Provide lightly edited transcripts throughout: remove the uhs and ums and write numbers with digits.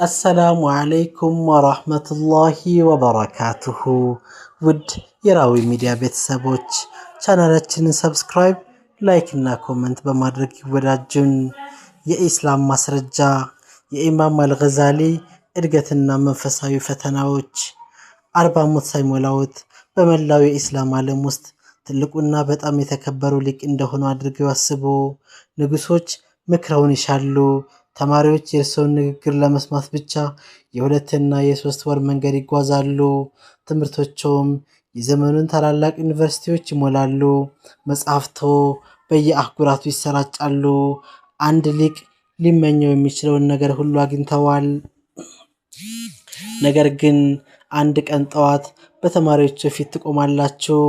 السلام عليكم ورحمة الله وبركاته. ود يراوي ميديا ቤተሰቦች ቻናላችንን ሰብስክራይብ ላይክ እና ኮሜንት በማድረግ ይወዳጁን። የኢስላም ማስረጃ የኢማም አልገዛሊ እድገትና መንፈሳዊ ፈተናዎች 40 ዓመት ሳይሞላውት በመላው የኢስላም ዓለም ውስጥ ትልቁና በጣም የተከበሩ ሊቅ እንደሆኑ አድርገው ያስቡ። ንጉሶች ምክረውን ይሻሉ። ተማሪዎች የእርሱን ንግግር ለመስማት ብቻ የሁለትና የሶስት ወር መንገድ ይጓዛሉ። ትምህርቶቹም የዘመኑን ታላላቅ ዩኒቨርሲቲዎች ይሞላሉ። መጽሐፍቶ በየአህጉራቱ ይሰራጫሉ። አንድ ሊቅ ሊመኘው የሚችለውን ነገር ሁሉ አግኝተዋል። ነገር ግን አንድ ቀን ጠዋት በተማሪዎቹ ፊት ትቆማላችሁ፣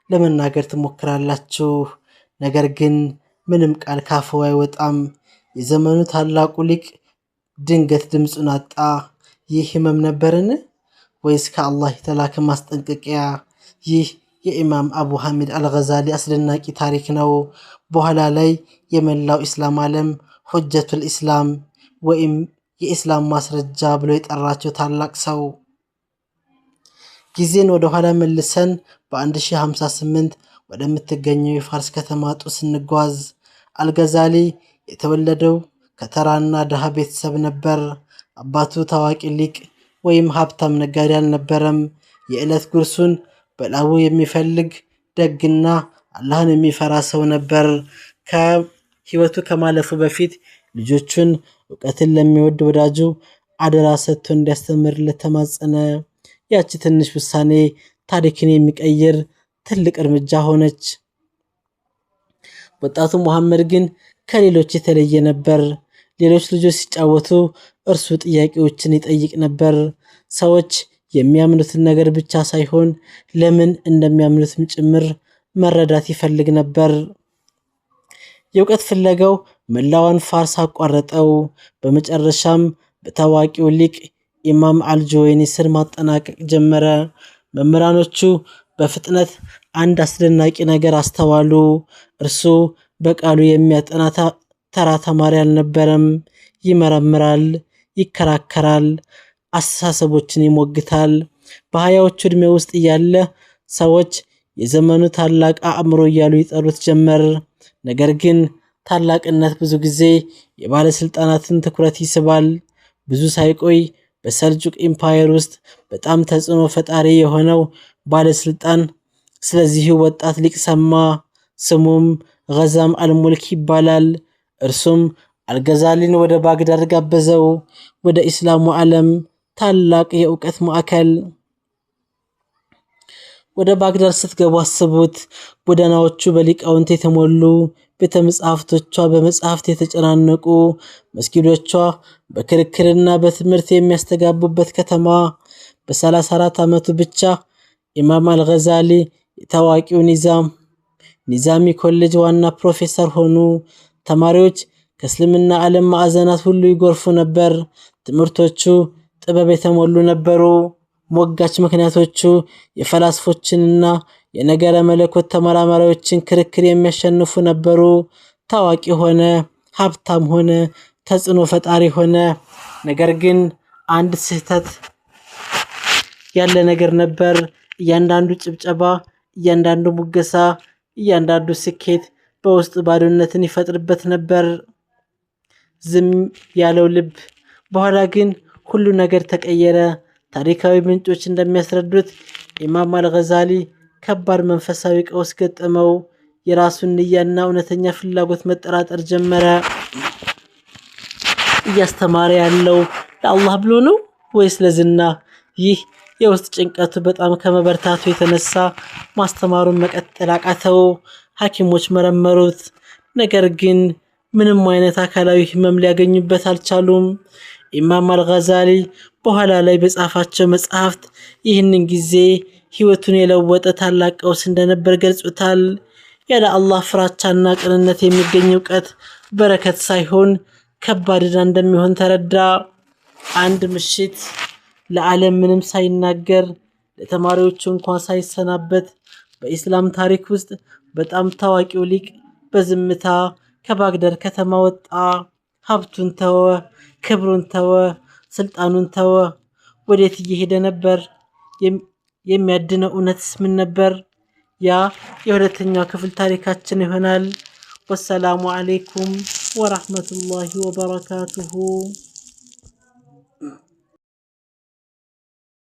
ለመናገር ትሞክራላችሁ። ነገር ግን ምንም ቃል ካፉ አይወጣም። የዘመኑ ታላቁ ሊቅ ድንገት ድምጹን አጣ። ይህ ህመም ነበርን ወይስ ከአላህ የተላከ ማስጠንቀቂያ? ይህ የኢማም አቡ ሐሚድ አልገዛሊ አስደናቂ ታሪክ ነው። በኋላ ላይ የመላው ኢስላም ዓለም ሁጀቱል ኢስላም ወይም የኢስላም ማስረጃ ብሎ የጠራቸው ታላቅ ሰው። ጊዜን ወደ ኋላ መልሰን በ1058 ወደምትገኘው የፋርስ ከተማ ጡስ እንጓዝ። አልገዛሊ የተወለደው ከተራና ደሃ ቤተሰብ ነበር። አባቱ ታዋቂ ሊቅ ወይም ሀብታም ነጋዴ አልነበረም። የዕለት ጉርሱን በላቡ የሚፈልግ ደግና አላህን የሚፈራ ሰው ነበር። ከህይወቱ ከማለፉ በፊት ልጆቹን ዕውቀትን ለሚወድ ወዳጁ አደራ ሰጥቶ እንዲያስተምርለት ተማጸነ። ያቺ ትንሽ ውሳኔ ታሪክን የሚቀይር ትልቅ እርምጃ ሆነች። ወጣቱ መሐመድ ግን ከሌሎች የተለየ ነበር። ሌሎች ልጆች ሲጫወቱ እርሱ ጥያቄዎችን ይጠይቅ ነበር። ሰዎች የሚያምኑትን ነገር ብቻ ሳይሆን ለምን እንደሚያምኑትም ጭምር መረዳት ይፈልግ ነበር። የእውቀት ፍለጋው መላዋን ፋርስ አቋረጠው። በመጨረሻም በታዋቂው ሊቅ ኢማም አልጁወይኒ ስር ማጠናቀቅ ጀመረ። መምህራኖቹ በፍጥነት አንድ አስደናቂ ነገር አስተዋሉ። እርሱ በቃሉ የሚያጠና ተራ ተማሪ አልነበረም። ይመረምራል፣ ይከራከራል፣ አስተሳሰቦችን ይሞግታል። በሀያዎቹ ዕድሜ ውስጥ እያለ ሰዎች የዘመኑ ታላቅ አእምሮ እያሉ ይጠሩት ጀመር። ነገር ግን ታላቅነት ብዙ ጊዜ የባለስልጣናትን ትኩረት ይስባል። ብዙ ሳይቆይ በሰልጁቅ ኢምፓየር ውስጥ በጣም ተጽዕኖ ፈጣሪ የሆነው ባለስልጣን ስለዚህ ወጣት ሊቅ ሰማ። ስሙም ገዛም አልሙልክ ይባላል። እርሱም አልገዛሊን ወደ ባግዳድ ጋበዘው፣ ወደ ኢስላሙ ዓለም ታላቅ የእውቀት ማዕከል። ወደ ባግዳድ ስትገቡ አስቡት። ጎዳናዎቹ በሊቃውንት የተሞሉ፣ ቤተ መጻሕፍቶቿ በመጽሐፍት የተጨናነቁ፣ መስጊዶቿ በክርክርና በትምህርት የሚያስተጋቡበት ከተማ። በ34 ዓመቱ ብቻ ኢማም አልገዛሊ የታዋቂው ኒዛሚ ኮሌጅ ዋና ፕሮፌሰር ሆኑ። ተማሪዎች ከእስልምና ዓለም ማዕዘናት ሁሉ ይጎርፉ ነበር። ትምህርቶቹ ጥበብ የተሞሉ ነበሩ። ሞጋች ምክንያቶቹ የፈላስፎችንና የነገረ መለኮት ተመራማሪዎችን ክርክር የሚያሸንፉ ነበሩ። ታዋቂ ሆነ፣ ሀብታም ሆነ፣ ተጽዕኖ ፈጣሪ ሆነ። ነገር ግን አንድ ስህተት ያለ ነገር ነበር። እያንዳንዱ ጭብጨባ፣ እያንዳንዱ ሙገሳ፣ እያንዳንዱ ስኬት በውስጡ ባዶነትን ይፈጥርበት ነበር። ዝም ያለው ልብ። በኋላ ግን ሁሉ ነገር ተቀየረ። ታሪካዊ ምንጮች እንደሚያስረዱት ኢማም አልገዛሊ ከባድ መንፈሳዊ ቀውስ ገጠመው። የራሱን ንያና እውነተኛ ፍላጎት መጠራጠር ጀመረ። እያስተማረ ያለው ለአላህ ብሎ ነው ወይስ ለዝና? ይህ የውስጥ ጭንቀቱ በጣም ከመበርታቱ የተነሳ ማስተማሩን መቀጠል አቃተው። ሐኪሞች መረመሩት፣ ነገር ግን ምንም አይነት አካላዊ ህመም ሊያገኙበት አልቻሉም። ኢማም አልገዛሊ በኋላ ላይ በጻፋቸው መጽሐፍት ይህንን ጊዜ ህይወቱን የለወጠ ታላቅ ቀውስ እንደነበር ገልጾታል። ያለ አላህ ፍራቻና ቅንነት የሚገኝ ዕውቀት በረከት ሳይሆን ከባድ ዕዳ እንደሚሆን ተረዳ። አንድ ምሽት ለዓለም ምንም ሳይናገር፣ ለተማሪዎቹ እንኳን ሳይሰናበት በኢስላም ታሪክ ውስጥ በጣም ታዋቂው ሊቅ በዝምታ ከባግዳድ ከተማ ወጣ። ሀብቱን ተወ፣ ክብሩን ተወ፣ ስልጣኑን ተወ። ወዴት እየሄደ ነበር? የሚያድነው እውነትስ ምን ነበር? ያ የሁለተኛው ክፍል ታሪካችን ይሆናል። ወሰላሙ አለይኩም ወራህመቱላሂ ወበረካቱሁ።